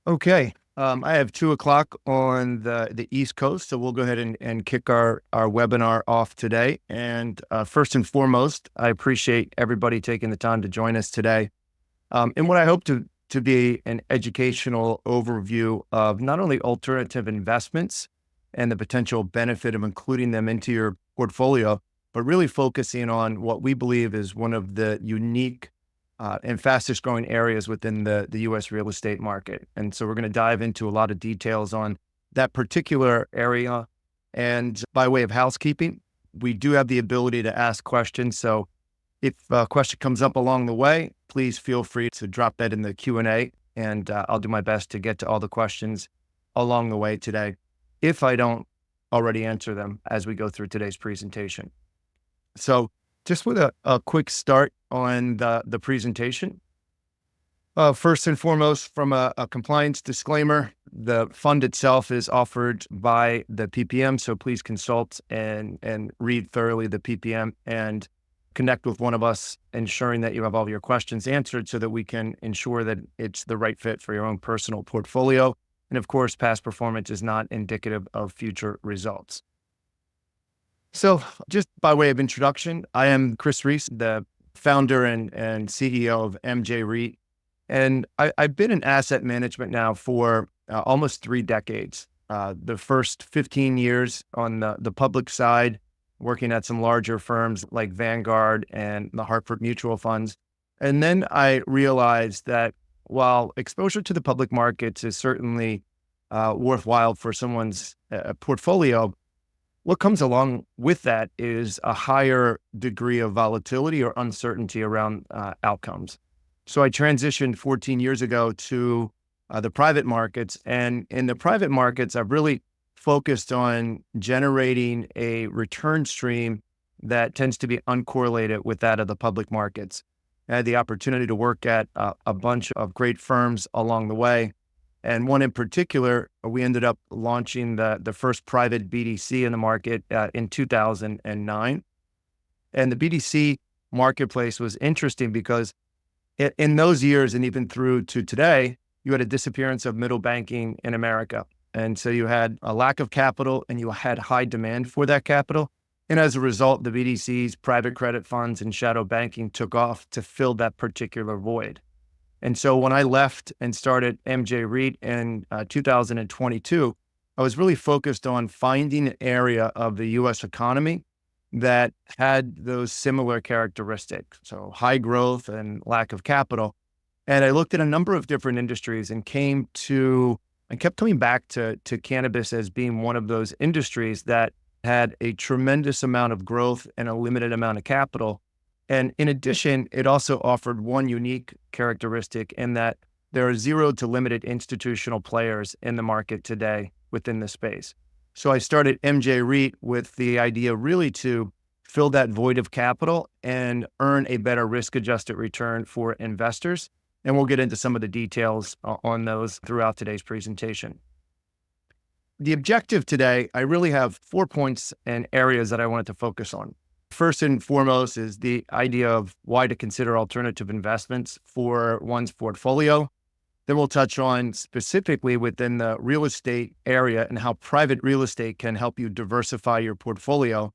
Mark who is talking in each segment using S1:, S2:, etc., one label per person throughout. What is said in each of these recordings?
S1: Okay. I have 2 o'clock on the East Coast, so we'll go ahead and kick our webinar off today. And first and foremost, I appreciate everybody taking the time to join us today. And what I hope to be an educational overview of not only alternative investments and the potential benefit of including them into your portfolio, but really focusing on what we believe is one of the unique and fastest growing areas within the U.S. real estate market. And so we're going to dive into a lot of details on that particular area. And by way of housekeeping, we do have the ability to ask questions. So if a question comes up along the way, please feel free to drop that in the Q&A, and I'll do my best to get to all the questions along the way today, if I don't already answer them as we go through today's presentation. So just with a quick start on the presentation. First and foremost, from a compliance disclaimer, the fund itself is offered by the PPM, so please consult and read thoroughly the PPM and connect with one of us, ensuring that you have all your questions answered so that we can ensure that it's the right fit for your own personal portfolio. And of course, past performance is not indicative of future results. So just by way of introduction, I am Chris Reese, the founder and CEO of MJ REIT. And I've been in asset management now for almost 3 decades. The first 15 years on the public side, working at some larger firms like Vanguard and the Hartford Mutual Funds. And then I realized that while exposure to the public markets is certainly worthwhile for someone's portfolio, what comes along with that is a higher degree of volatility or uncertainty around outcomes. So I transitioned 14 years ago to the private markets. And in the private markets, I've really focused on generating a return stream that tends to be uncorrelated with that of the public markets. I had the opportunity to work at a bunch of great firms along the way. And one in particular, we ended up launching the first private BDC in the market in 2009. And the BDC marketplace was interesting because in those years, and even through to today, you had a disappearance of middle banking in America. And so you had a lack of capital and you had high demand for that capital. And as a result, the BDCs, private credit funds, and shadow banking took off to fill that particular void. And so when I left and started MJ REIT in 2022, I was really focused on finding an area of the U.S. economy that had those similar characteristics, so high growth and lack of capital. And I looked at a number of different industries and kept coming back to cannabis as being one of those industries that had a tremendous amount of growth and a limited amount of capital. And in addition, it also offered one unique characteristic in that there are 0 to limited institutional players in the market today within the space. So I started MJ REIT with the idea really to fill that void of capital and earn a better risk-adjusted return for investors. And we'll get into some of the details on those throughout today's presentation. The objective today, I really have 4 points and areas that I wanted to focus on. First and foremost is the idea of why to consider alternative investments for one's portfolio. Then we'll touch on specifically within the real estate area and how private real estate can help you diversify your portfolio.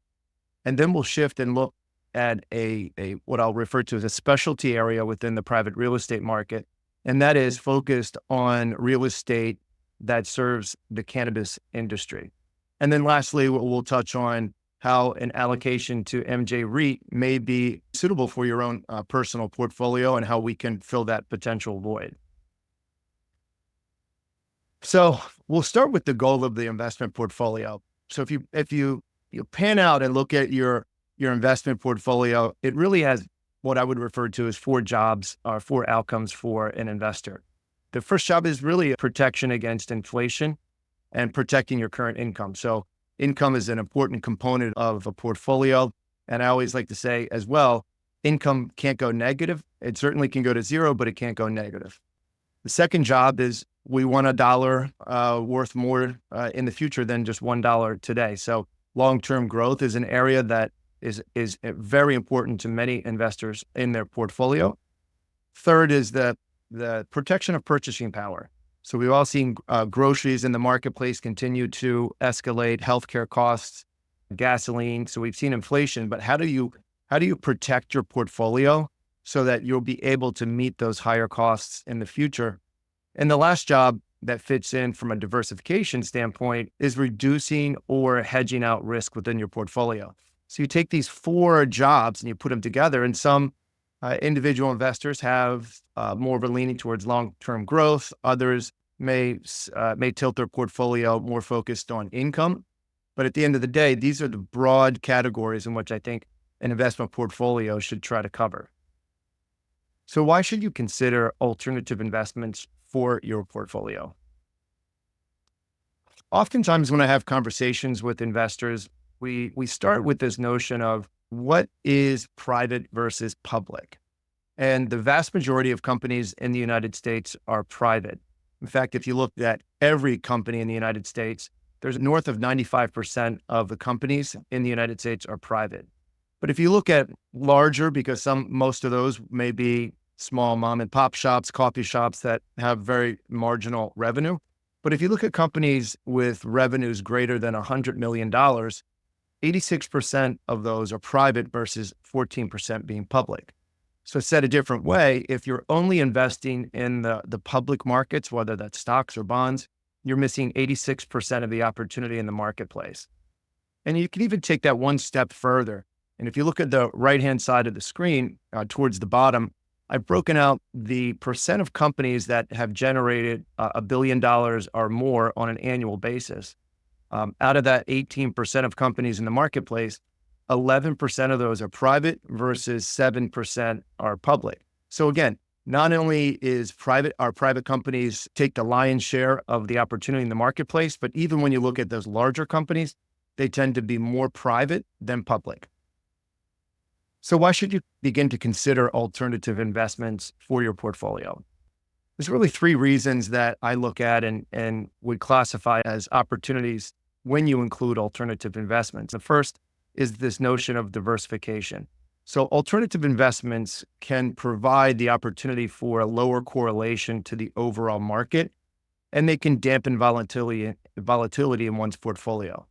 S1: And then we'll shift and look at a what I'll refer to as a specialty area within the private real estate market. And that is focused on real estate that serves the cannabis industry. And then lastly, we'll touch on how an allocation to MJ REIT may be suitable for your own personal portfolio and how we can fill that potential void. So we'll start with the goal of the investment portfolio. So if you pan out and look at your investment portfolio, it really has what I would refer to as 4 jobs or 4 outcomes for an investor. The first job is really protection against inflation and protecting your current income. So income is an important component of a portfolio. And I always like to say as well, income can't go negative. It certainly can go to 0, but it can't go negative. The second job is we want $1 worth more in the future than just $1 today. So long-term growth is an area that is very important to many investors in their portfolio. Third is the protection of purchasing power. So we've all seen groceries in the marketplace continue to escalate, healthcare costs, gasoline. So we've seen inflation, but how do you protect your portfolio so that you'll be able to meet those higher costs in the future? And the last job that fits in from a diversification standpoint is reducing or hedging out risk within your portfolio. So you take these four jobs and you put them together, and some individual investors have more of a leaning towards long-term growth. Others may tilt their portfolio more focused on income. But at the end of the day, these are the broad categories in which I think an investment portfolio should try to cover. So why should you consider alternative investments for your portfolio? Oftentimes when I have conversations with investors, we start with this notion of what is private versus public. And the vast majority of companies in the United States are private. In fact, if you look at every company in the United States, there's north of 95% of the companies in the United States are private. But if you look at larger, because most of those may be small mom and pop shops, coffee shops that have very marginal revenue. But if you look at companies with revenues greater than $100 million, 86% of those are private versus 14% being public. So said a different way, if you're only investing in the public markets, whether that's stocks or bonds, you're missing 86% of the opportunity in the marketplace. And you can even take that one step further. And if you look at the right-hand side of the screen, towards the bottom, I've broken out the percent of companies that have generated $1 billion or more on an annual basis. Out of that 18% of companies in the marketplace, 11% of those are private versus 7% are public. So again, not only are private companies take the lion's share of the opportunity in the marketplace, but even when you look at those larger companies, they tend to be more private than public. So why should you begin to consider alternative investments for your portfolio? There's really three reasons that I look at and would classify as opportunities when you include alternative investments. The first is this notion of diversification. So alternative investments can provide the opportunity for a lower correlation to the overall market, and they can dampen volatility in one's portfolio.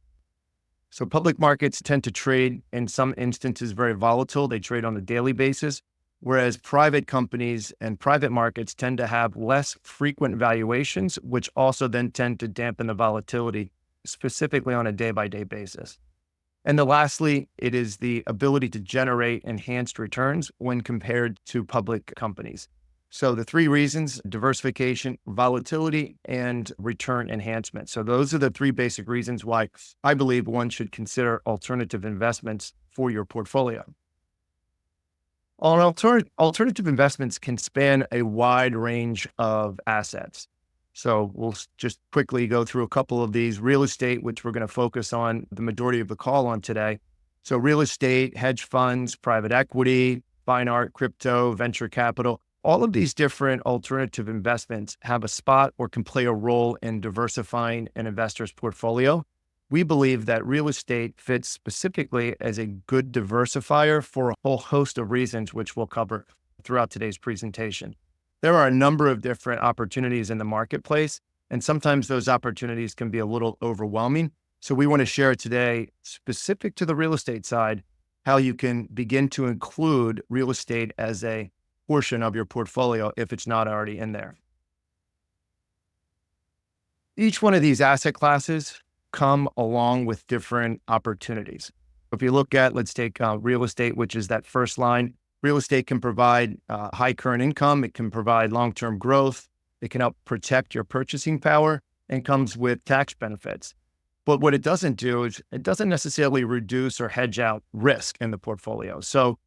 S1: So public markets tend to trade, in some instances, very volatile. They trade on a daily basis, whereas private companies and private markets tend to have less frequent valuations, which also then tend to dampen the volatility, specifically on a day-by-day basis. And then lastly, it is the ability to generate enhanced returns when compared to public companies. So the three reasons: diversification, volatility, and return enhancement. So those are the three basic reasons why I believe one should consider alternative investments for your portfolio. Alternative investments can span a wide range of assets. So we'll just quickly go through a couple of these. Real estate, which we're going to focus on the majority of the call on today. So real estate, hedge funds, private equity, fine art, crypto, venture capital. All of these different alternative investments have a spot or can play a role in diversifying an investor's portfolio. We believe that real estate fits specifically as a good diversifier for a whole host of reasons, which we'll cover throughout today's presentation. There are a number of different opportunities in the marketplace, and sometimes those opportunities can be a little overwhelming. So we want to share today, specific to the real estate side, how you can begin to include real estate as a portion of your portfolio if it's not already in there. Each one of these asset classes come along with different opportunities. If you look at, let's take real estate, which is that first line. Real estate can provide high current income. It can provide long-term growth. It can help protect your purchasing power and comes with tax benefits. But what it doesn't do is it doesn't necessarily reduce or hedge out risk in the portfolio. So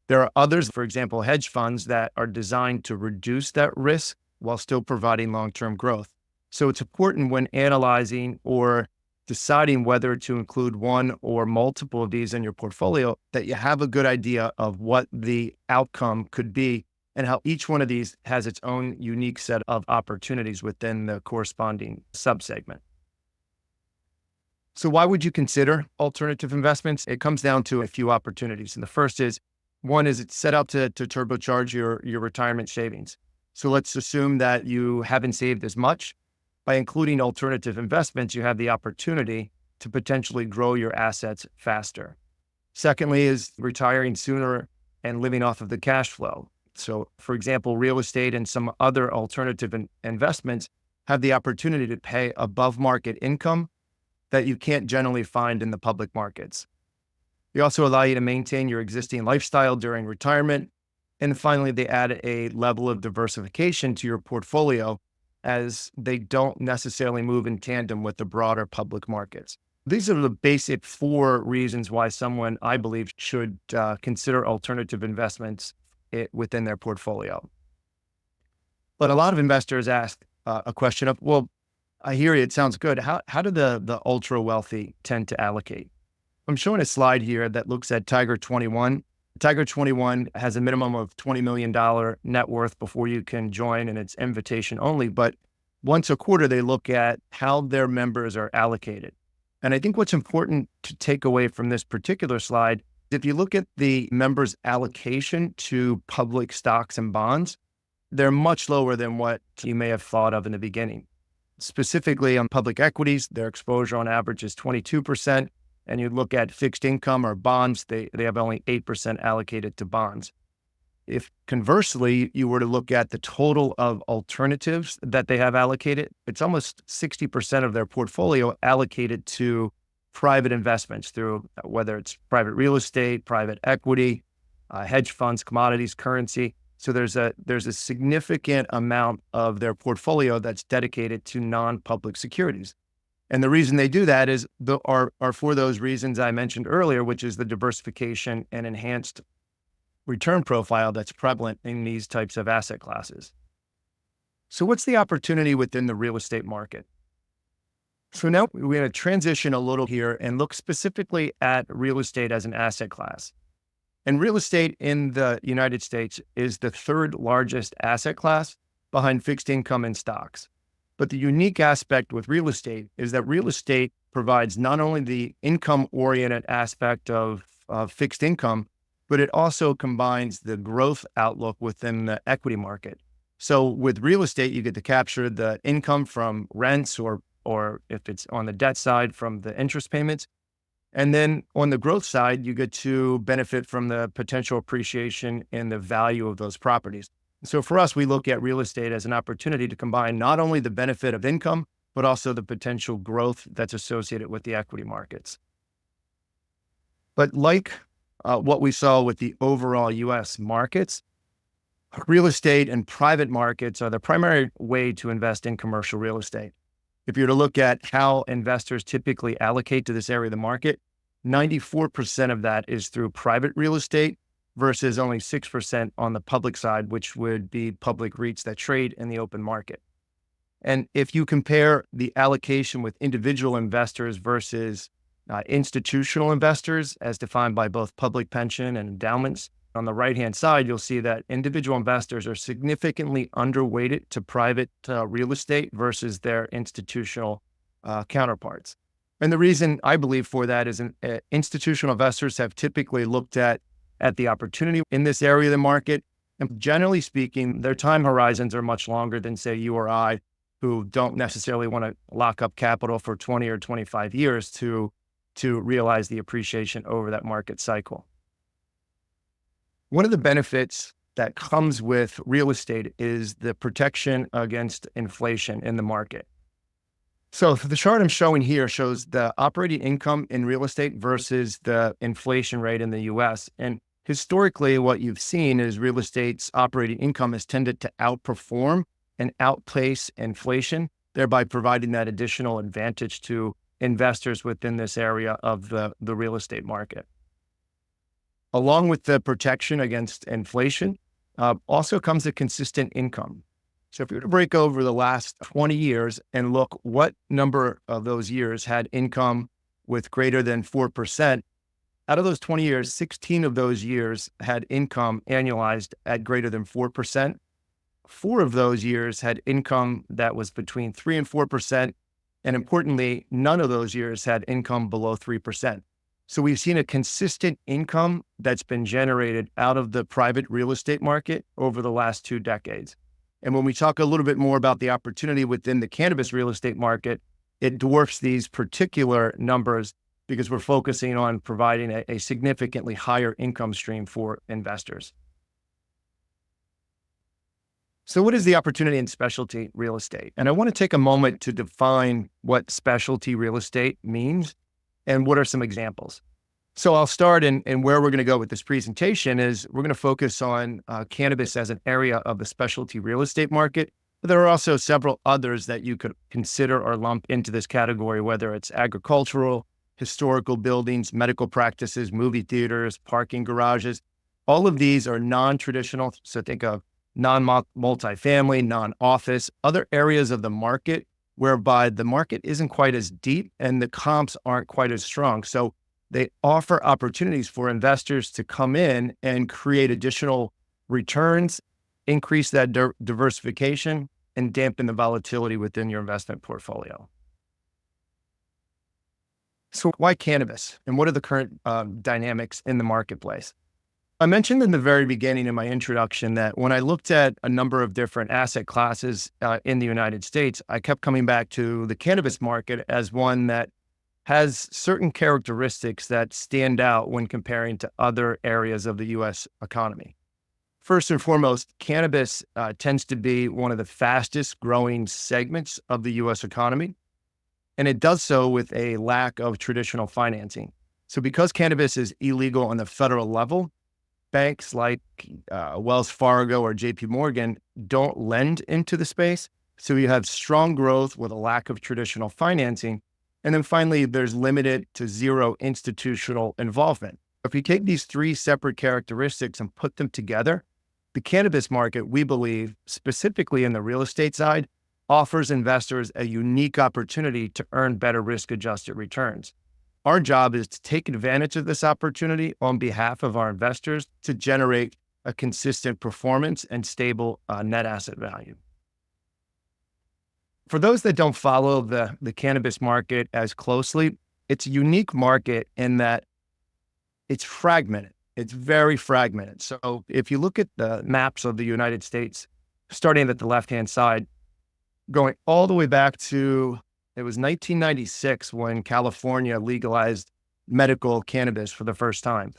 S1: there are others, for example, hedge funds that are designed to reduce that risk while still providing long-term growth. So it's important when analyzing or deciding whether to include one or multiple of these in your portfolio that you have a good idea of what the outcome could be and how each one of these has its own unique set of opportunities within the corresponding subsegment. So why would you consider alternative investments? It comes down to a few opportunities. And the first is, one is it's set out to turbocharge your retirement savings. So let's assume that you haven't saved as much. By including alternative investments, you have the opportunity to potentially grow your assets faster. Secondly is retiring sooner and living off of the cash flow. So, for example, real estate and some other alternative investments have the opportunity to pay above market income that you can't generally find in the public markets. They also allow you to maintain your existing lifestyle during retirement. And finally, they add a level of diversification to your portfolio as they don't necessarily move in tandem with the broader public markets. These are the basic four reasons why someone, I believe, should consider alternative investments within their portfolio. But a lot of investors ask a question of, well, I hear you, it sounds good. How do the ultra wealthy tend to allocate? I'm showing a slide here that looks at Tiger 21. Tiger 21 has a minimum of $20 million net worth before you can join, and it's invitation only. But once a quarter, they look at how their members are allocated. And I think what's important to take away from this particular slide, if you look at the members' allocation to public stocks and bonds, they're much lower than what you may have thought of in the beginning. Specifically on public equities, their exposure on average is 22%. And you look at fixed income or bonds, they have only 8% allocated to bonds. If conversely, you were to look at the total of alternatives that they have allocated, it's almost 60% of their portfolio allocated to private investments through whether it's private real estate, private equity, hedge funds, commodities, currency. So there's a significant amount of their portfolio that's dedicated to non-public securities. And the reason they do that is are for those reasons I mentioned earlier, which is the diversification and enhanced return profile that's prevalent in these types of asset classes. So what's the opportunity within the real estate market? So now we're going to transition a little here and look specifically at real estate as an asset class. And real estate in the United States is the third largest asset class behind fixed income and stocks. But the unique aspect with real estate is that real estate provides not only the income-oriented aspect of fixed income, but it also combines the growth outlook within the equity market. So with real estate, you get to capture the income from rents or if it's on the debt side from the interest payments. And then on the growth side, you get to benefit from the potential appreciation in the value of those properties. So for us, we look at real estate as an opportunity to combine not only the benefit of income, but also the potential growth that's associated with the equity markets. But like what we saw with the overall U.S. markets, real estate and private markets are the primary way to invest in commercial real estate. If you were to look at how investors typically allocate to this area of the market, 94% of that is through private real estate versus only 6% on the public side, which would be public REITs that trade in the open market. And if you compare the allocation with individual investors versus institutional investors, as defined by both public pension and endowments, on the right-hand side, you'll see that individual investors are significantly underweighted to private real estate versus their institutional counterparts. And the reason I believe for that is institutional investors have typically looked at the opportunity in this area of the market. And generally speaking, their time horizons are much longer than, say, you or I, who don't necessarily want to lock up capital for 20 or 25 years to realize the appreciation over that market cycle. One of the benefits that comes with real estate is the protection against inflation in the market. So the chart I'm showing here shows the operating income in real estate versus the inflation rate in the US. And historically, what you've seen is real estate's operating income has tended to outperform and outpace inflation, thereby providing that additional advantage to investors within this area of the real estate market. Along with the protection against inflation, also comes a consistent income. So if you were to break over the last 20 years and look what number of those years had income with greater than 4%, out of those 20 years, 16 of those years had income annualized at greater than 4%. 4 of those years had income that was between 3 and 4%. And importantly, none of those years had income below 3%. So we've seen a consistent income that's been generated out of the private real estate market over the last 2 decades. And when we talk a little bit more about the opportunity within the cannabis real estate market, it dwarfs these particular numbers because we're focusing on providing a significantly higher income stream for investors. So what is the opportunity in specialty real estate? And I want to take a moment to define what specialty real estate means and what are some examples. So I'll start and where we're going to go with this presentation is we're going to focus on cannabis as an area of the specialty real estate market. But there are also several others that you could consider or lump into this category, whether it's agricultural, historical buildings, medical practices, movie theaters, parking garages. All of these are non-traditional. So think of non-multifamily, non-office, other areas of the market whereby the market isn't quite as deep and the comps aren't quite as strong. So they offer opportunities for investors to come in and create additional returns, increase that diversification, and dampen the volatility within your investment portfolio. So why cannabis? And what are the current dynamics in the marketplace? I mentioned in the very beginning in my introduction that when I looked at a number of different asset classes in the United States, I kept coming back to the cannabis market as one that has certain characteristics that stand out when comparing to other areas of the U.S. economy. First and foremost, cannabis tends to be one of the fastest growing segments of the U.S. economy, and it does so with a lack of traditional financing. So because cannabis is illegal on the federal level, banks like Wells Fargo or JP Morgan don't lend into the space. So you have strong growth with a lack of traditional financing. And then finally, there's limited to zero institutional involvement. If you take these three separate characteristics and put them together, the cannabis market, we believe, specifically in the real estate side, offers investors a unique opportunity to earn better risk-adjusted returns. Our job is to take advantage of this opportunity on behalf of our investors to generate a consistent performance and stable net asset value. For those that don't follow the cannabis market as closely, it's a unique market in that it's fragmented. It's very fragmented. So if you look at the maps of the United States, starting at the left-hand side, going all the way back to, it was 1996 when California legalized medical cannabis for the first time.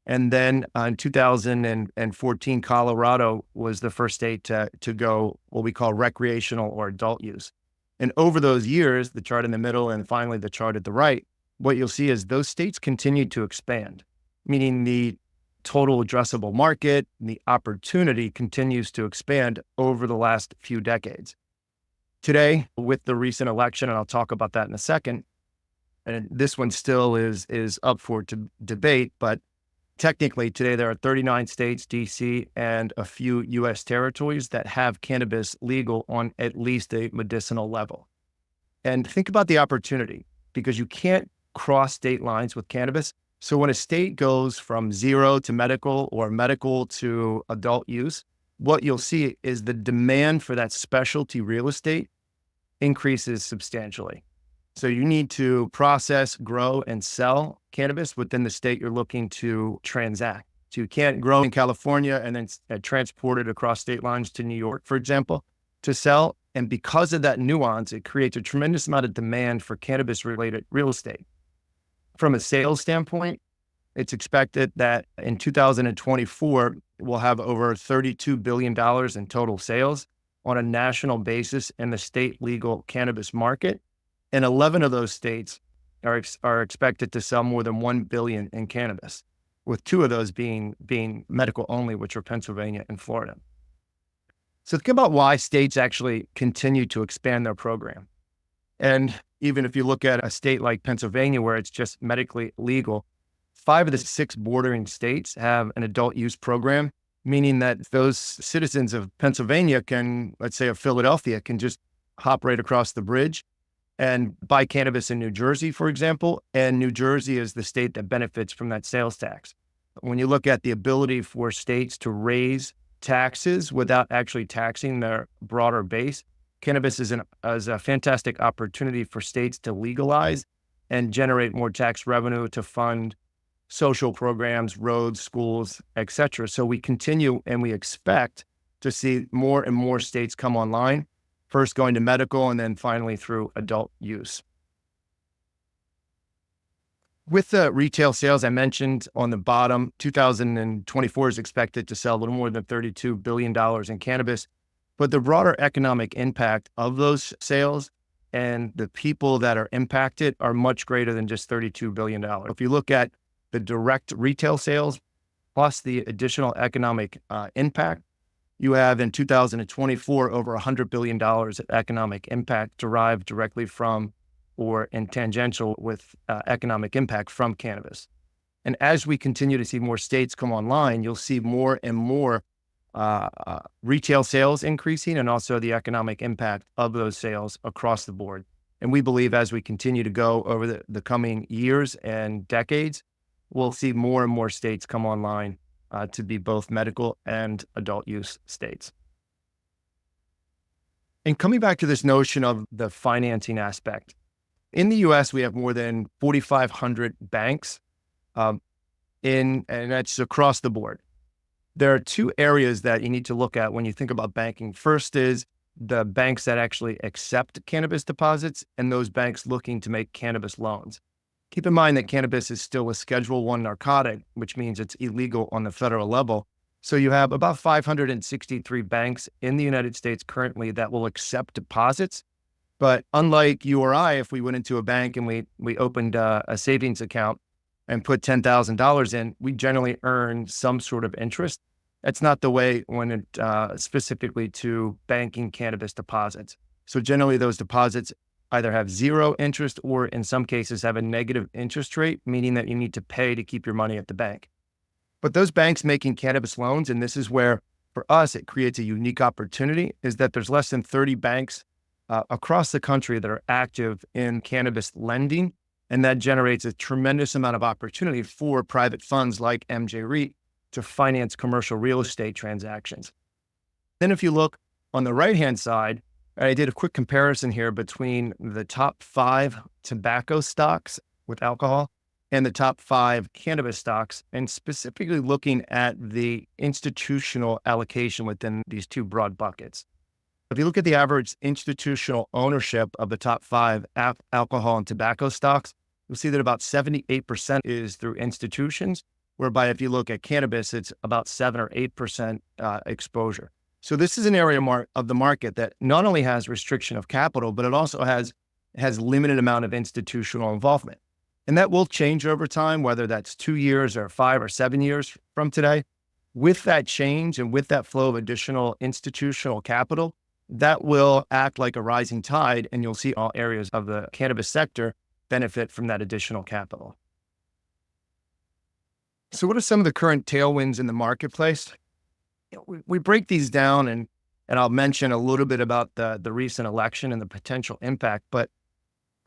S1: And then in 2014, Colorado was the first state to go what we call recreational or adult use. And over those years, the chart in the middle and finally the chart at the right, what you'll see is those states continued to expand, meaning the total addressable market, the opportunity continues to expand over the last few decades. Today, with the recent election, and I'll talk about that in a second, and this one still is up for debate, but technically today there are 39 states, DC, and a few US territories that have cannabis legal on at least a medicinal level. And think about the opportunity, because you can't cross state lines with cannabis. So when a state goes from zero to medical or medical to adult use, what you'll see is the demand for that specialty real estate increases substantially. So you need to process, grow, and sell cannabis within the state you're looking to transact. So you can't grow in California and then transport it across state lines to New York, for example, to sell. And because of that nuance, it creates a tremendous amount of demand for cannabis-related real estate. From a sales standpoint, it's expected that in 2024, we'll have over $32 billion in total sales on a national basis in the state legal cannabis market. And 11 of those states are expected to sell more than $1 billion in cannabis, with 2 of those being medical only, which are Pennsylvania and Florida. So think about why states actually continue to expand their program. And even if you look at a state like Pennsylvania, where it's just medically legal, 5 of the 6 bordering states have an adult use program, meaning that those citizens of Pennsylvania can, let's say of Philadelphia, can just hop right across the bridge and buy cannabis in New Jersey, for example. And New Jersey is the state that benefits from that sales tax. When you look at the ability for states to raise taxes without actually taxing their broader base, cannabis is a fantastic opportunity for states to legalize and generate more tax revenue to fund social programs, roads, schools, et cetera. So we continue and we expect to see more and more states come online, first going to medical and then finally through adult use. With the retail sales I mentioned on the bottom, 2024 is expected to sell a little more than $32 billion in cannabis, but the broader economic impact of those sales and the people that are impacted are much greater than just $32 billion. If you look at the direct retail sales plus the additional economic impact, you have in 2024 over $100 billion of economic impact derived directly from or in tangential with economic impact from cannabis. And as we continue to see more states come online, you'll see more and more retail sales increasing and also the economic impact of those sales across the board. And we believe as we continue to go over the coming years and decades, we'll see more and more states come online to be both medical and adult use states. And coming back to this notion of the financing aspect, in the US, we have more than 4,500 banks, and that's across the board. There are two areas that you need to look at when you think about banking. First is the banks that actually accept cannabis deposits and those banks looking to make cannabis loans. Keep in mind that cannabis is still a Schedule I narcotic, which means it's illegal on the federal level. So you have about 563 banks in the United States currently that will accept deposits. But unlike you or I, if we went into a bank and we opened a savings account and put $10,000 in, we generally earn some sort of interest. That's not the way when it specifically to banking cannabis deposits. So generally those deposits either have zero interest or in some cases have a negative interest rate, meaning that you need to pay to keep your money at the bank. But those banks making cannabis loans, and this is where for us it creates a unique opportunity, is that there's less than 30 banks across the country that are active in cannabis lending. And that generates a tremendous amount of opportunity for private funds like MJ REIT to finance commercial real estate transactions. Then if you look on the right-hand side, I did a quick comparison here between the top 5 tobacco stocks with alcohol and the top 5 cannabis stocks, and specifically looking at the institutional allocation within these two broad buckets. If you look at the average institutional ownership of the top 5 alcohol and tobacco stocks, you'll see that about 78% is through institutions, whereby if you look at cannabis, it's about 7 or 8% exposure. So this is an area of the market that not only has restriction of capital, but it also has limited amount of institutional involvement. And that will change over time, whether that's 2 years or 5 or 7 years from today. With that change and with that flow of additional institutional capital, that will act like a rising tide, and you'll see all areas of the cannabis sector benefit from that additional capital. So what are some of the current tailwinds in the marketplace? We break these down, and I'll mention a little bit about the recent election and the potential impact. But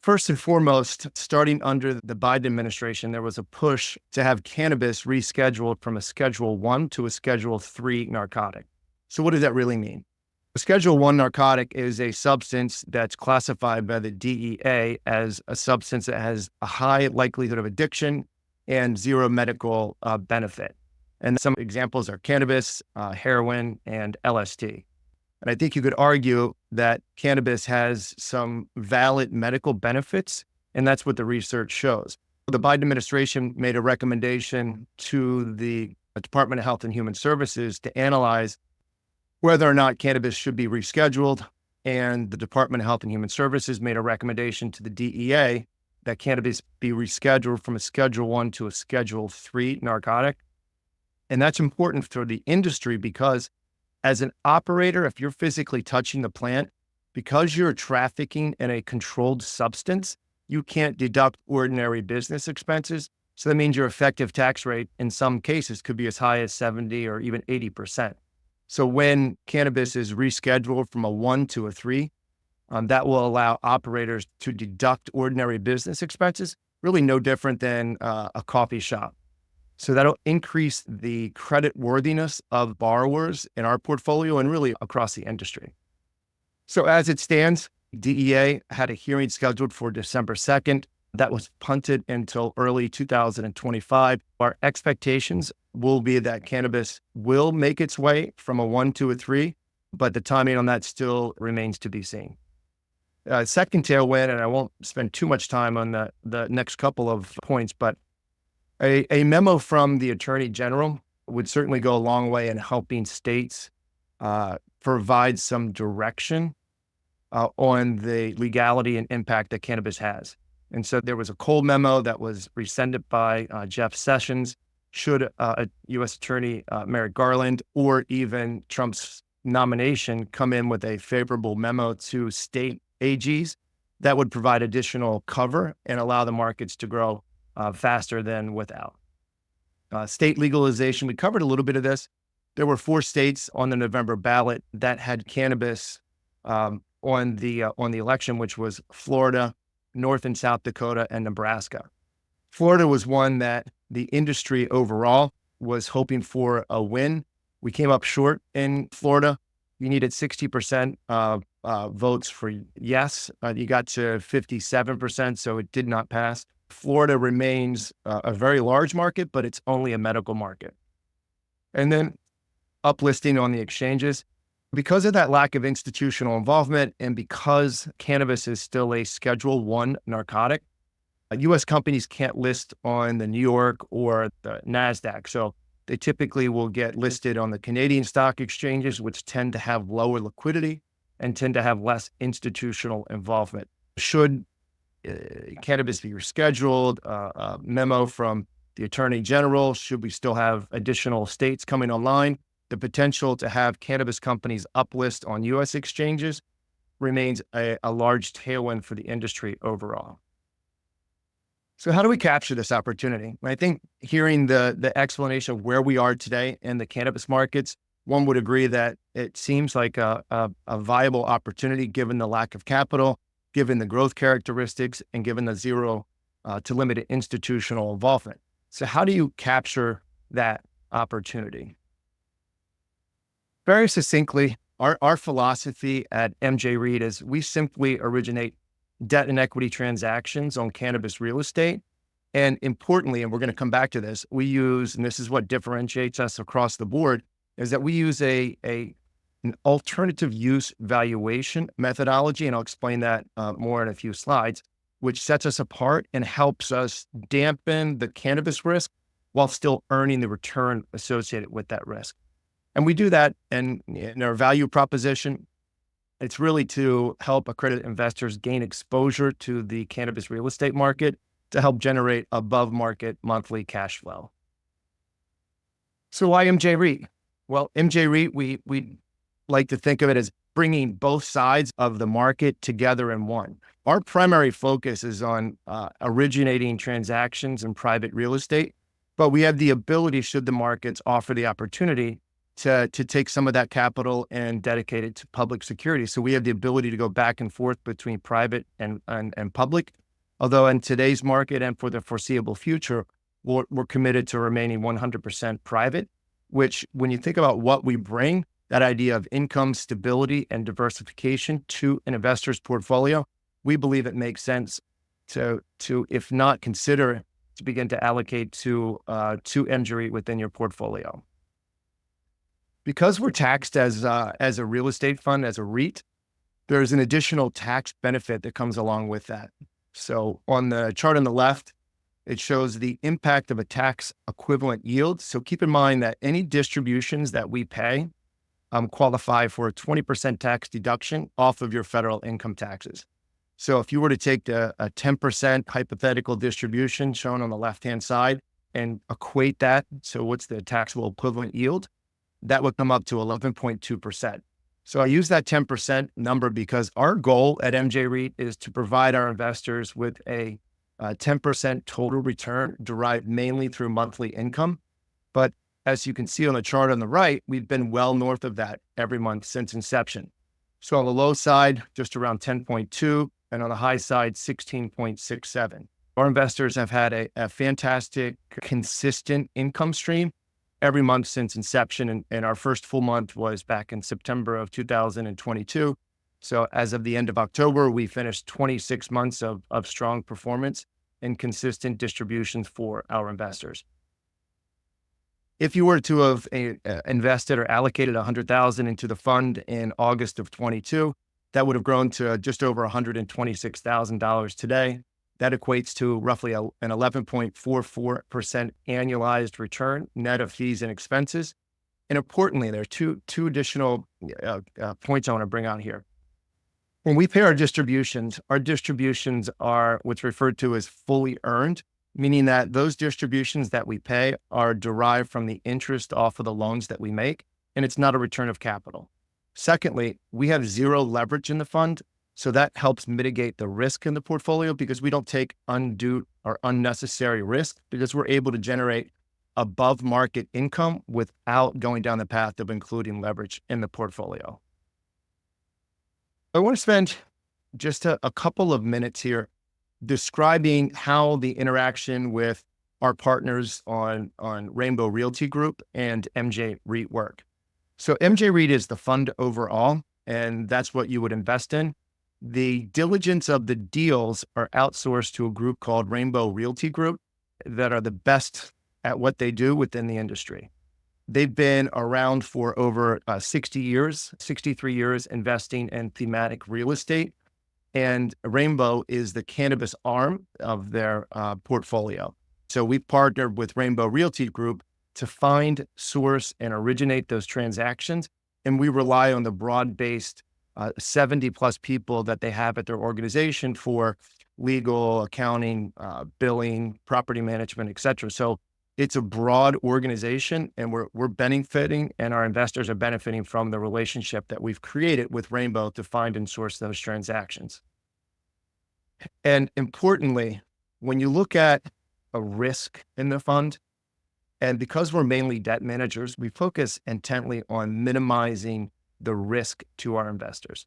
S1: first and foremost, starting under the Biden administration, there was a push to have cannabis rescheduled from a Schedule I to a Schedule III narcotic. So what does that really mean? A Schedule I narcotic is a substance that's classified by the DEA as a substance that has a high likelihood of addiction and zero medical benefit. And some examples are cannabis, heroin, and LSD. And I think you could argue that cannabis has some valid medical benefits, and that's what the research shows. The Biden administration made a recommendation to the Department of Health and Human Services to analyze whether or not cannabis should be rescheduled. And the Department of Health and Human Services made a recommendation to the DEA that cannabis be rescheduled from a Schedule I to a Schedule III narcotic. And that's important for the industry because as an operator, if you're physically touching the plant, because you're trafficking in a controlled substance, you can't deduct ordinary business expenses. So that means your effective tax rate in some cases could be as high as 70 or even 80%. So when cannabis is rescheduled from a 1 to a 3, that will allow operators to deduct ordinary business expenses, really no different than a coffee shop. So that'll increase the credit worthiness of borrowers in our portfolio and really across the industry. So as it stands, DEA had a hearing scheduled for December 2nd. That was punted until early 2025. Our expectations will be that cannabis will make its way from a 1 to a 3, but the timing on that still remains to be seen. Second tailwind, and I won't spend too much time on the next couple of points, but a memo from the Attorney General would certainly go a long way in helping states provide some direction on the legality and impact that cannabis has. And so there was a cold memo that was rescinded by Jeff Sessions. Should a U.S. Attorney Merrick Garland or even Trump's nomination come in with a favorable memo to state AGs, that would provide additional cover and allow the markets to grow faster than without. State legalization, we covered a little bit of this. There were 4 states on the November ballot that had cannabis on the election, which was Florida, North and South Dakota, and Nebraska. Florida was one that the industry overall was hoping for a win. We came up short in Florida. You needed 60% votes for yes. You got to 57%, so it did not pass. Florida remains a very large market, but it's only a medical market. And then uplisting on the exchanges. Because of that lack of institutional involvement and because cannabis is still a Schedule I narcotic, U.S. companies can't list on the New York or the NASDAQ. So they typically will get listed on the Canadian stock exchanges, which tend to have lower liquidity and tend to have less institutional involvement. Should cannabis be rescheduled, a memo from the Attorney General, should we still have additional states coming online, the potential to have cannabis companies uplist on U.S. exchanges remains a large tailwind for the industry overall. So how do we capture this opportunity? I think hearing the explanation of where we are today in the cannabis markets, one would agree that it seems like a viable opportunity given the lack of capital, given the growth characteristics, and given the zero to limited institutional involvement. So how do you capture that opportunity? Very succinctly, our philosophy at MJ Reed is we simply originate debt and equity transactions on cannabis real estate. And importantly, and we're going to come back to this, we use, and this is what differentiates us across the board, is that we use an alternative use valuation methodology, and I'll explain that more in a few slides, which sets us apart and helps us dampen the cannabis risk while still earning the return associated with that risk. And we do that in our value proposition. It's really to help accredited investors gain exposure to the cannabis real estate market to help generate above market monthly cash flow. So why MJ REIT? Well, MJ REIT, we like to think of it as bringing both sides of the market together in one. Our primary focus is on originating transactions in private real estate, but we have the ability, should the markets offer the opportunity, to take some of that capital and dedicate it to public security. So we have the ability to go back and forth between private and public. Although in today's market and for the foreseeable future, we're committed to remaining 100% private, which when you think about what we bring, that idea of income stability and diversification to an investor's portfolio, we believe it makes sense to if not consider, to begin to allocate to MJ REIT within your portfolio. Because we're taxed as a real estate fund, as a REIT, there's an additional tax benefit that comes along with that. So on the chart on the left, it shows the impact of a tax equivalent yield. So keep in mind that any distributions that we pay qualify for a 20% tax deduction off of your federal income taxes. So if you were to take a 10% hypothetical distribution shown on the left-hand side and equate that, so what's the taxable equivalent yield? That would come up to 11.2%. So I use that 10% number because our goal at MJ REIT is to provide our investors with a 10% total return derived mainly through monthly income. But as you can see on the chart on the right, we've been well north of that every month since inception. So on the low side, just around 10.2, and on the high side, 16.67. Our investors have had a fantastic, consistent income stream every month since inception. And our first full month was back in September of 2022. So as of the end of October, we finished 26 months of strong performance. and consistent distributions for our investors. If you were to have invested or allocated 100,000 into the fund in August of 22, that would have grown to just over $126,000 today. That equates to roughly an 11.44% annualized return net of fees and expenses. And importantly, there are two additional points I want to bring out here. When we pay our distributions are what's referred to as fully earned, meaning that those distributions that we pay are derived from the interest off of the loans that we make, and it's not a return of capital. Secondly, we have zero leverage in the fund, so that helps mitigate the risk in the portfolio because we don't take undue or unnecessary risk because we're able to generate above market income without going down the path of including leverage in the portfolio. I want to spend just a couple of minutes here describing how the interaction with our partners on Rainbow Realty Group and MJ REIT work. So MJ REIT is the fund overall, and that's what you would invest in. The diligence of the deals are outsourced to a group called Rainbow Realty Group that are the best at what they do within the industry. They've been around for over 63 years investing in thematic real estate. And Rainbow is the cannabis arm of their portfolio. So we partnered with Rainbow Realty Group to find, source, and originate those transactions. And we rely on the broad-based 70 plus people that they have at their organization for legal, accounting, billing, property management, et cetera. So it's a broad organization, and we're benefiting, and our investors are benefiting from the relationship that we've created with Rainbow to find and source those transactions. And importantly, when you look at a risk in the fund, and because we're mainly debt managers, we focus intently on minimizing the risk to our investors.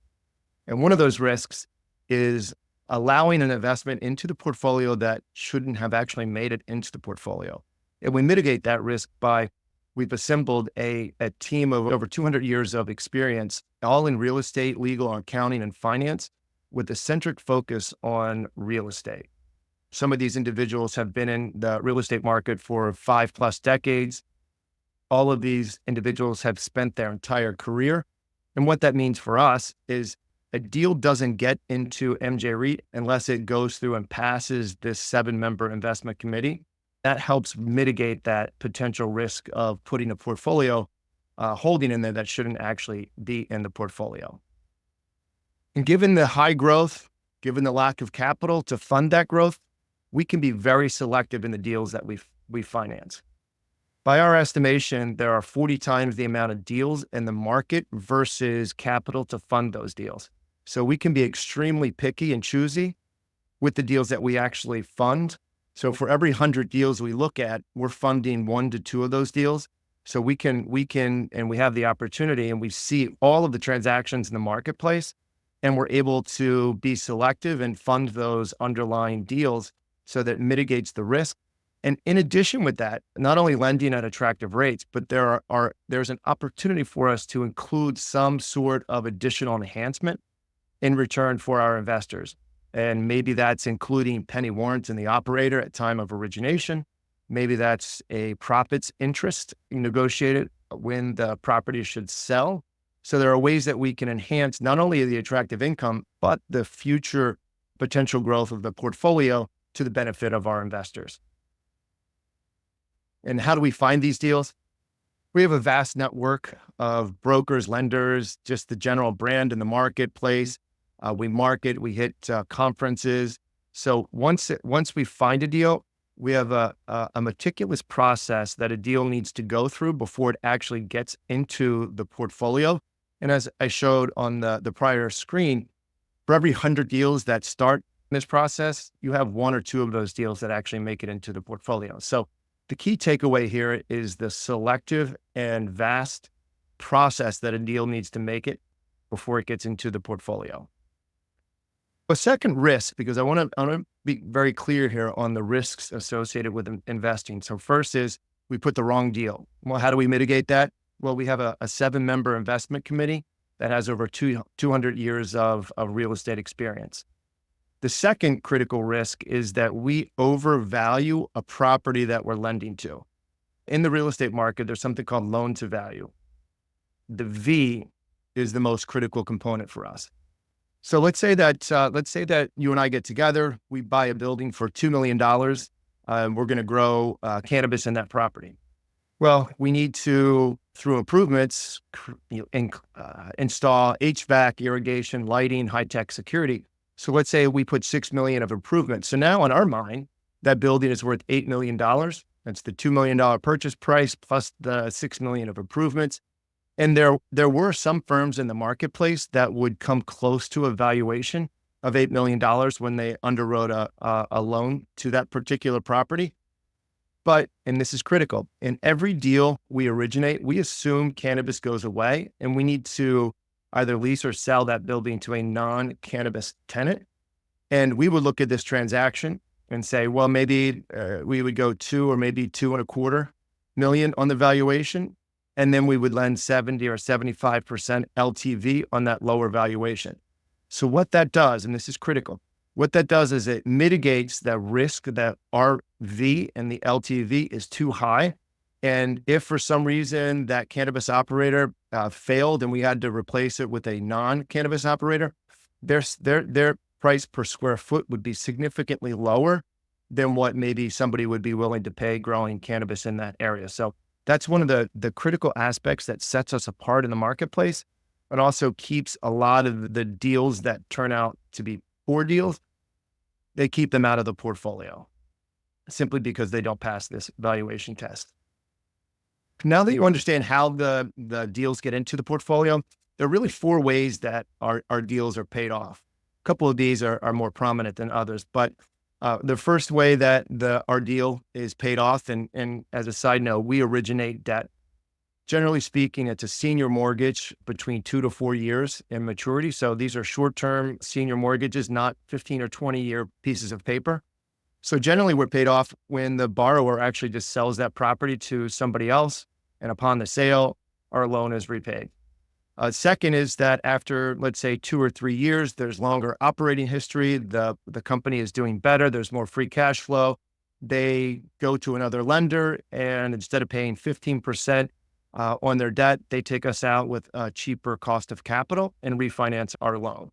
S1: And one of those risks is allowing an investment into the portfolio that shouldn't have actually made it into the portfolio. And we mitigate that risk by we've assembled a team of over 200 years of experience, all in real estate, legal, accounting, and finance, with a centric focus on real estate. Some of these individuals have been in the real estate market for 5+ decades. All of these individuals have spent their entire career. And what that means for us is a deal doesn't get into MJ REIT unless it goes through and passes this 7-member investment committee. That helps mitigate that potential risk of putting a portfolio holding in there that shouldn't actually be in the portfolio. And given the high growth, given the lack of capital to fund that growth, we can be very selective in the deals that we finance. By our estimation, there are 40 times the amount of deals in the market versus capital to fund those deals. So we can be extremely picky and choosy with the deals that we actually fund. So for every 100 deals we look at, we're funding 1 to 2 of those deals. So we can, and we have the opportunity, and we see all of the transactions in the marketplace, and we're able to be selective and fund those underlying deals so that it mitigates the risk. And in addition with that, not only lending at attractive rates, but there's an opportunity for us to include some sort of additional enhancement in return for our investors. And maybe that's including penny warrants in the operator at time of origination. Maybe that's a profits interest negotiated when the property should sell. So there are ways that we can enhance not only the attractive income, but the future potential growth of the portfolio to the benefit of our investors. And how do we find these deals? We have a vast network of brokers, lenders, just the general brand in the marketplace. We market, we hit conferences. So once we find a deal, we have a meticulous process that a deal needs to go through before it actually gets into the portfolio. And as I showed on the prior screen, for every 100 deals that start in this process, you have 1 or 2 of those deals that actually make it into the portfolio. So the key takeaway here is the selective and vast process that a deal needs to make it before it gets into the portfolio. A second risk, because I want to be very clear here on the risks associated with investing. So first is we put the wrong deal. Well, how do we mitigate that? Well, we have a 7-member investment committee that has over 200 years of real estate experience. The second critical risk is that we overvalue a property that we're lending to. In the real estate market, there's something called loan to value. The V is the most critical component for us. So let's say that you and I get together, we buy a building for $2 million. We're going to grow cannabis in that property. Well, we need to, through improvements, install HVAC, irrigation, lighting, high-tech security. So let's say we put $6 million of improvements. So now in our mind, that building is worth $8 million. That's the $2 million purchase price plus the $6 million of improvements. And there were some firms in the marketplace that would come close to a valuation of $8 million when they underwrote a loan to that particular property. But, and this is critical, in every deal we originate, we assume cannabis goes away and we need to either lease or sell that building to a non-cannabis tenant. And we would look at this transaction and say, well, maybe we would go 2 or maybe 2.25 million on the valuation. And then we would lend 70 or 75% LTV on that lower valuation. So what that does, and this is critical, what that does is it mitigates the risk that our V and the LTV is too high. And if for some reason that cannabis operator failed and we had to replace it with a non-cannabis operator, their price per square foot would be significantly lower than what maybe somebody would be willing to pay growing cannabis in that area. So that's one of the critical aspects that sets us apart in the marketplace, and also keeps a lot of the deals that turn out to be poor deals, they keep them out of the portfolio simply because they don't pass this valuation test. Now that you understand how the deals get into the portfolio, there are really 4 ways that our deals are paid off. A couple of these are more prominent than others, but the first way that our deal is paid off, and as a side note, we originate debt. Generally speaking, it's a senior mortgage between 2 to 4 years in maturity. So these are short-term senior mortgages, not 15 or 20-year pieces of paper. So generally we're paid off when the borrower actually just sells that property to somebody else. And upon the sale, our loan is repaid. Second is that after, let's say, 2 or 3 years, there's longer operating history. The company is doing better. There's more free cash flow. They go to another lender, and instead of paying 15% on their debt, they take us out with a cheaper cost of capital and refinance our loan.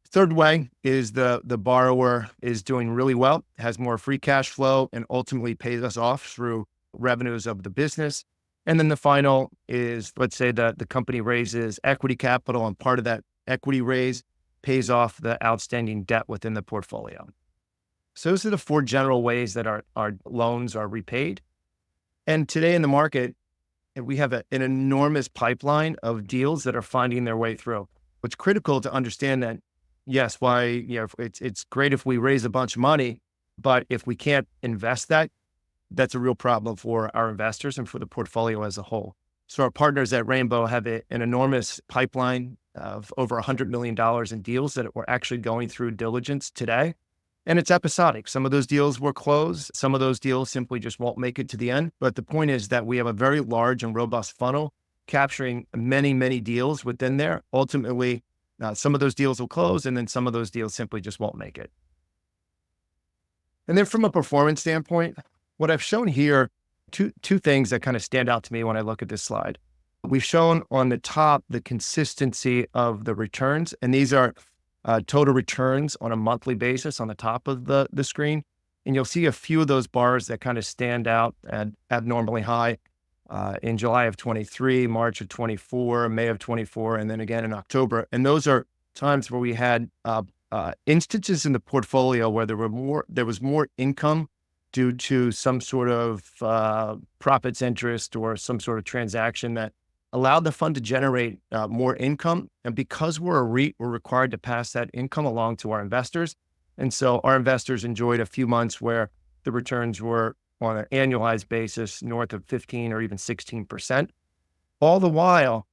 S1: Third way is the borrower is doing really well, has more free cash flow, and ultimately pays us off through revenues of the business. And then the final is, let's say that the company raises equity capital, and part of that equity raise pays off the outstanding debt within the portfolio. So those are the 4 general ways that our loans are repaid. And today in the market, we have an enormous pipeline of deals that are finding their way through. It's critical to understand that, yes, it's great if we raise a bunch of money, but if we can't invest that, that's a real problem for our investors and for the portfolio as a whole. So our partners at Rainbow have an enormous pipeline of over $100 million in deals that we're actually going through diligence today. And it's episodic. Some of those deals will close. Some of those deals simply just won't make it to the end. But the point is that we have a very large and robust funnel capturing many, many deals within there. Ultimately, some of those deals will close, and then some of those deals simply just won't make it. And then from a performance standpoint, what I've shown here, two things that kind of stand out to me when I look at this slide. We've shown on the top the consistency of the returns, and these are total returns on a monthly basis on the top of the screen. And you'll see a few of those bars that kind of stand out at abnormally high in July of 23, March of 24, May of 24, and then again in October. And those are times where we had instances in the portfolio where there was more income due to some sort of profits interest or some sort of transaction that allowed the fund to generate more income. And because we're a REIT, we're required to pass that income along to our investors. And so our investors enjoyed a few months where the returns were on an annualized basis north of 15 or even 16%. All the while,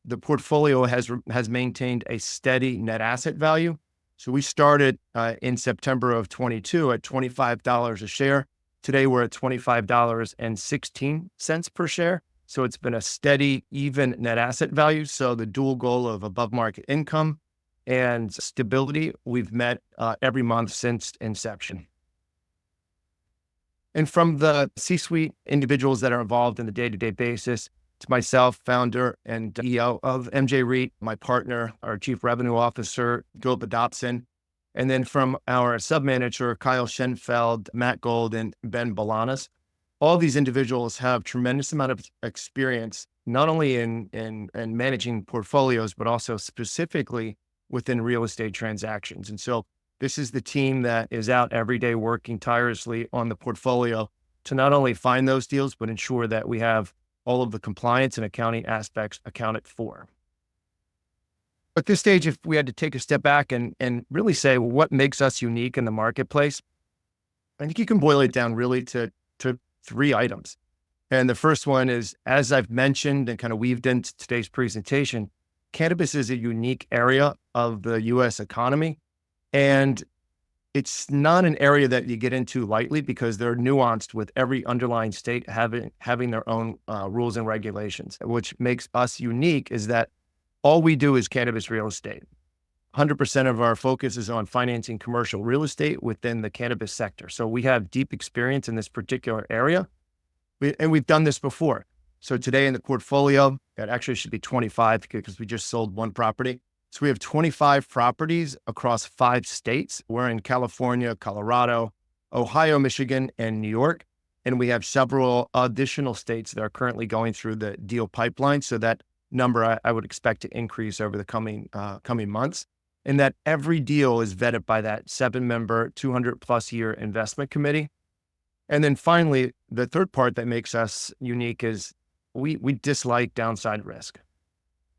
S1: the portfolio has maintained a steady net asset value. So we started in September of 22 at $25 a share. Today, we're at $25.16 per share. So it's been a steady, even net asset value. So the dual goal of above market income and stability. We've met every month since inception. And from the C-suite individuals that are involved in the day-to-day basis, it's myself, founder and CEO of MJ REIT, my partner, our Chief Revenue Officer, Gilbert Dobson, and then from our sub-manager, Kyle Schenfeld, Matt Gold, and Ben Balanas. All these individuals have tremendous amount of experience, not only in managing portfolios, but also specifically within real estate transactions. And so this is the team that is out every day working tirelessly on the portfolio to not only find those deals, but ensure that we have all of the compliance and accounting aspects accounted for. At this stage, if we had to take a step back and really say what makes us unique in the marketplace, I think you can boil it down really to three items. And the first one is, as I've mentioned and kind of weaved into today's presentation, cannabis is a unique area of the U.S. economy. And it's not an area that you get into lightly because they're nuanced with every underlying state having their own rules and regulations. Which makes us unique is that all we do is cannabis real estate. 100% of our focus is on financing commercial real estate within the cannabis sector. So we have deep experience in this particular area, and we've done this before. So today in the portfolio, it actually should be 25 because we just sold one property. So we have 25 properties across 5 states. We're in California, Colorado, Ohio, Michigan, and New York. And we have several additional states that are currently going through the deal pipeline. So that number I would expect to increase over the coming months. And that every deal is vetted by that 7-member, 200+ year investment committee. And then finally, the third part that makes us unique is we dislike downside risk.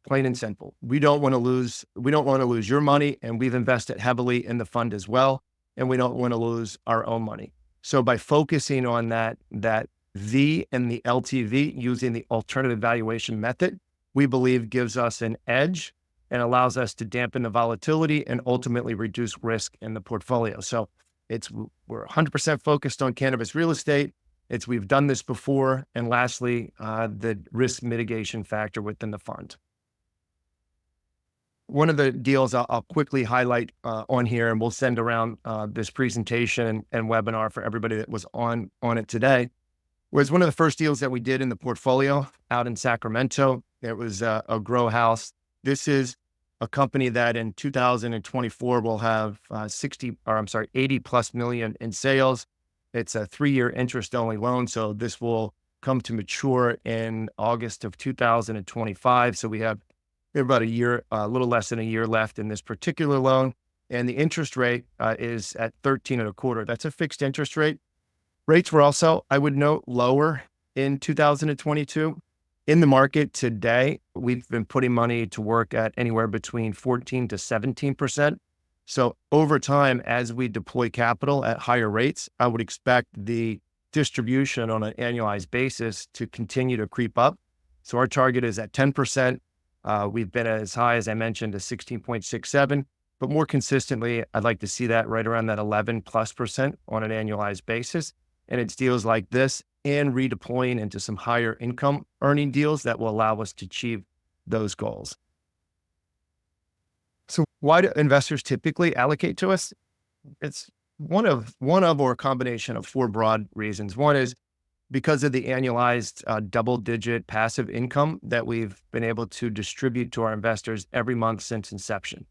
S1: Plain and simple. We don't want to lose your money, and we've invested heavily in the fund as well, and we don't want to lose our own money. So by focusing on that V and the LTV using the alternative valuation method, we believe gives us an edge and allows us to dampen the volatility and ultimately reduce risk in the portfolio. So we're 100% focused on cannabis real estate. We've done this before. And lastly, the risk mitigation factor within the fund. One of the deals I'll quickly highlight on here, and we'll send around this presentation and webinar for everybody that was on it today, was one of the first deals that we did in the portfolio out in Sacramento. It was a grow house. This is a company that in 2024 will have 80+ million in sales. It's a 3-year interest-only loan, so this will come to mature in August of 2025. So we have about a year, a little less than a year left in this particular loan, and the interest rate is at 13.25. That's a fixed interest rate. Rates were also, I would note, lower in 2022. In the market today, we've been putting money to work at anywhere between 14 to 17%. So over time, as we deploy capital at higher rates, I would expect the distribution on an annualized basis to continue to creep up. So our target is at 10%. We've been as high, as I mentioned, to 16.67, but more consistently, I'd like to see that right around that 11+% on an annualized basis. And it's deals like this and redeploying into some higher income earning deals that will allow us to achieve those goals. So why do investors typically allocate to us? It's one of or a combination of 4 broad reasons. One is because of the annualized double-digit passive income that we've been able to distribute to our investors every month since inception.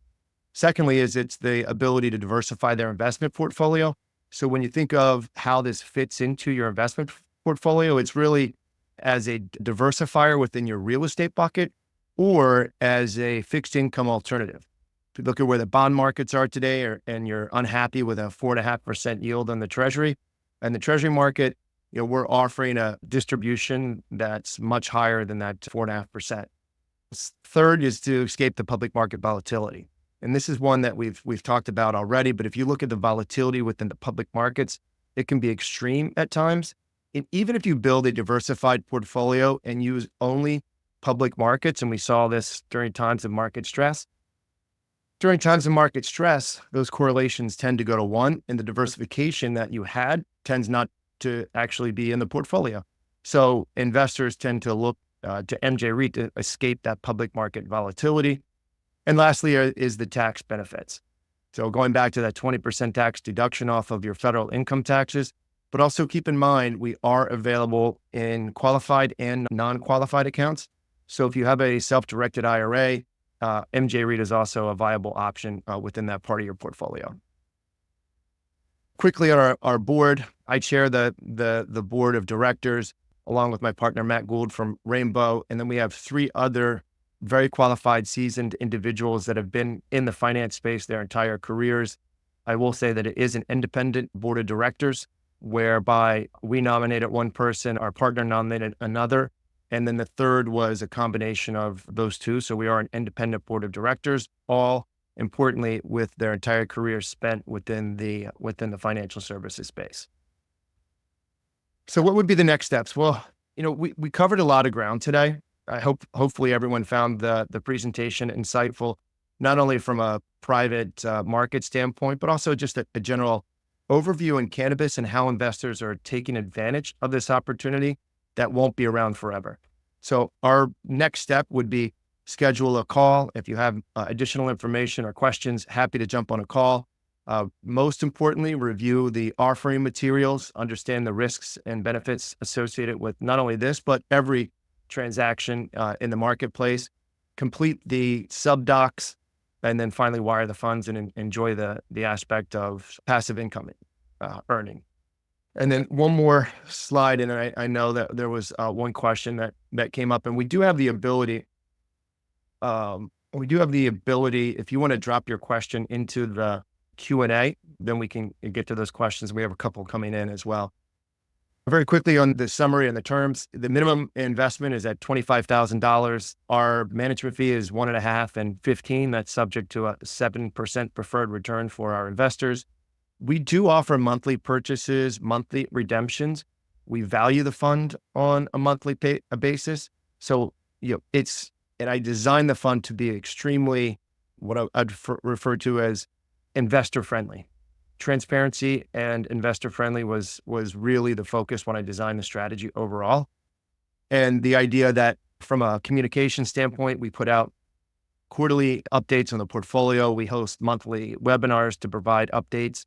S1: Secondly, it's the ability to diversify their investment portfolio. So when you think of how this fits into your investment portfolio, it's really as a diversifier within your real estate bucket or as a fixed income alternative. If you look at where the bond markets are today, and you're unhappy with a 4.5% yield on the treasury and the treasury market, we're offering a distribution that's much higher than that 4.5%. Third is to escape the public market volatility. And this is one that we've talked about already, but if you look at the volatility within the public markets, it can be extreme at times. And even if you build a diversified portfolio and use only public markets, and we saw this during times of market stress, those correlations tend to go to 1, and the diversification that you had tends not to actually be in the portfolio. So investors tend to look to MJ REIT to escape that public market volatility. And lastly is the tax benefits. So going back to that 20% tax deduction off of your federal income taxes, but also keep in mind, we are available in qualified and non-qualified accounts. So if you have a self-directed IRA, MJ REIT is also a viable option within that part of your portfolio. Quickly on our board, I chair the board of directors along with my partner, Matt Gould from Rainbow. And then we have 3 other very qualified, seasoned individuals that have been in the finance space their entire careers. I will say that it is an independent board of directors, whereby we nominated one person, our partner nominated another, and then the third was a combination of those two. So we are an independent board of directors, all importantly with their entire career spent within the financial services space. So what would be the next steps? Well, we covered a lot of ground today. I hopefully everyone found the presentation insightful, not only from a private market standpoint, but also just a general overview in cannabis and how investors are taking advantage of this opportunity that won't be around forever. So our next step would be schedule a call. If you have additional information or questions, happy to jump on a call. Most importantly, review the offering materials, understand the risks and benefits associated with not only this, but every transaction in the marketplace, complete the sub docs, and then finally wire the funds and enjoy the aspect of passive income earning. And then one more slide, and I know that there was one question that came up, and we do have the ability. If you want to drop your question into the Q&A, then we can get to those questions. We have a couple coming in as well. Very quickly on the summary and the terms, the minimum investment is at $25,000. Our management fee is 1.5 and 15. That's subject to a 7% preferred return for our investors. We do offer monthly purchases, monthly redemptions. We value the fund on a monthly basis. So, and I designed the fund to be extremely, what I'd refer to as investor friendly. Transparency and investor friendly was really the focus when I designed the strategy overall. And the idea that from a communication standpoint, we put out quarterly updates on the portfolio. We host monthly webinars to provide updates.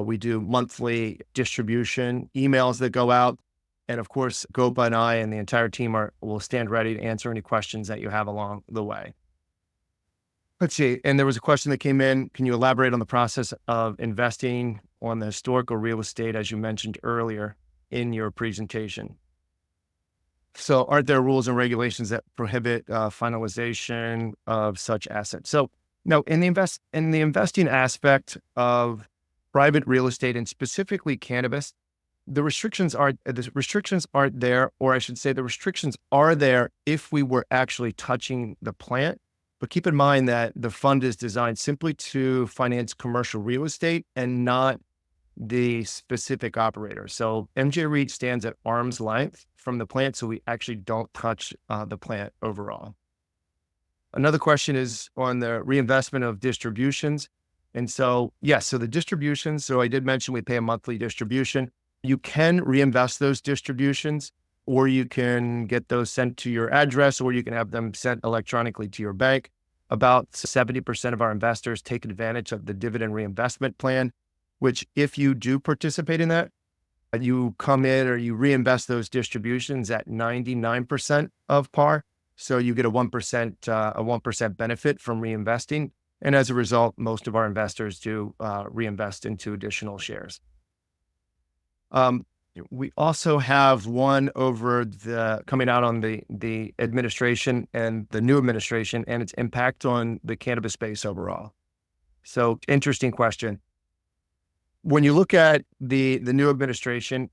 S1: We do monthly distribution emails that go out. And of course, Gopa and I and the entire team will stand ready to answer any questions that you have along the way. Let's see. And there was a question that came in. Can you elaborate on the process of investing on the historical real estate, as you mentioned earlier in your presentation? So aren't there rules and regulations that prohibit finalization of such assets? So no, in the investing aspect of private real estate and specifically cannabis, the restrictions aren't there, or I should say the restrictions are there if we were actually touching the plant. But keep in mind that the fund is designed simply to finance commercial real estate and not the specific operator. So MJ REIT stands at arm's length from the plant, so we actually don't touch the plant overall. Another question is on the reinvestment of distributions. And so, yes, so the distributions, so I did mention we pay a monthly distribution. You can reinvest those distributions, or you can get those sent to your address, or you can have them sent electronically to your bank. About 70% of our investors take advantage of the dividend reinvestment plan, which if you do participate in that, you come in or you reinvest those distributions at 99% of par. So you get a 1% benefit from reinvesting. And as a result, most of our investors do reinvest into additional shares. We also have one coming out on the administration and the new administration and its impact on the cannabis space overall. So interesting question. When you look at the new administration,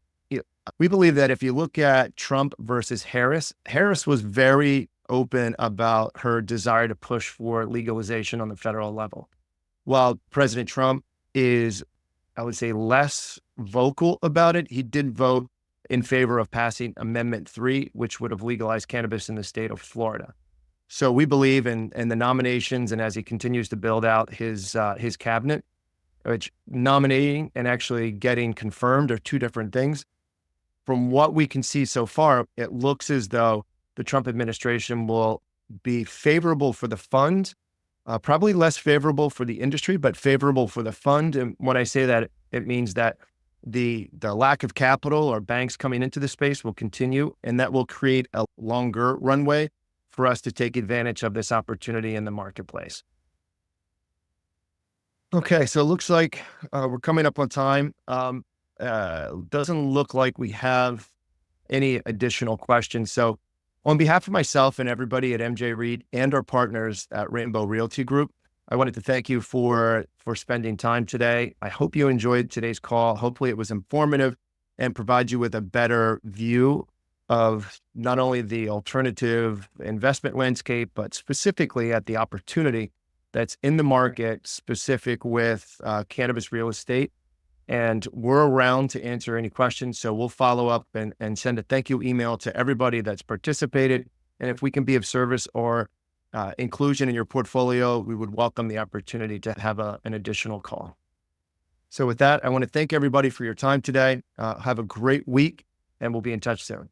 S1: we believe that if you look at Trump versus Harris was very open about her desire to push for legalization on the federal level. While President Trump is, I would say, less vocal about it, he did vote in favor of passing Amendment 3, which would have legalized cannabis in the state of Florida. So we believe in the nominations, and as he continues to build out his cabinet, which nominating and actually getting confirmed are two different things. From what we can see so far, it looks as though the Trump administration will be favorable for the fund, Probably less favorable for the industry, but favorable for the fund. And when I say that, it means that the lack of capital or banks coming into the space will continue, and that will create a longer runway for us to take advantage of this opportunity in the marketplace. Okay, so it looks like we're coming up on time. Doesn't look like we have any additional questions. So, on behalf of myself and everybody at MJ Reed and our partners at Rainbow Realty Group, I wanted to thank you for spending time today. I hope you enjoyed today's call. Hopefully, it was informative and provide you with a better view of not only the alternative investment landscape, but specifically at the opportunity that's in the market specific with cannabis real estate. And we're around to answer any questions. So we'll follow up and send a thank you email to everybody that's participated. And if we can be of service or inclusion in your portfolio, we would welcome the opportunity to have an additional call. So with that, I want to thank everybody for your time today. Have a great week, and we'll be in touch soon.